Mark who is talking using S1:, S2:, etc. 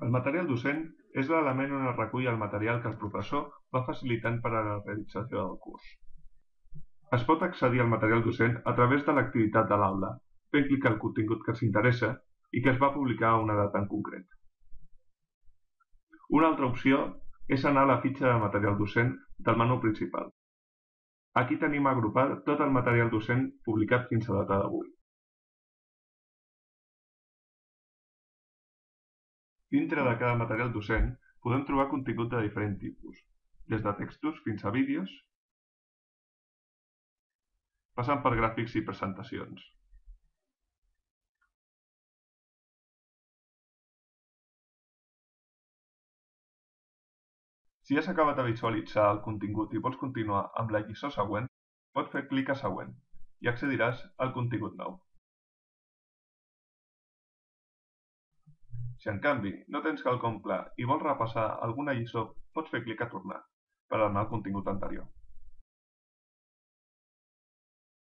S1: El material docent és l'element on es recull el material que el professor va facilitant per a la realització del curs. Es pot accedir al material docent a través de l'activitat de l'aula, fent clic al contingut que s'interessa i que es va publicar a una data en concret. Una altra opció és anar a la fitxa de material docent del menú principal. Aquí tenim agrupat tot el material docent publicat fins a data d'avui. Dintre de cada material docent podem trobar contingut de diferent tipus, des de textos fins a vídeos, passant per gràfics i presentacions. Si has acabat de visualitzar el contingut i vols continuar amb la lliçó següent, pots fer clic a Següent i accediràs al contingut nou. Si en canvi no tens quelcom clar i vols repassar alguna lliçó, pots fer clic a Tornar per anar al contingut anterior.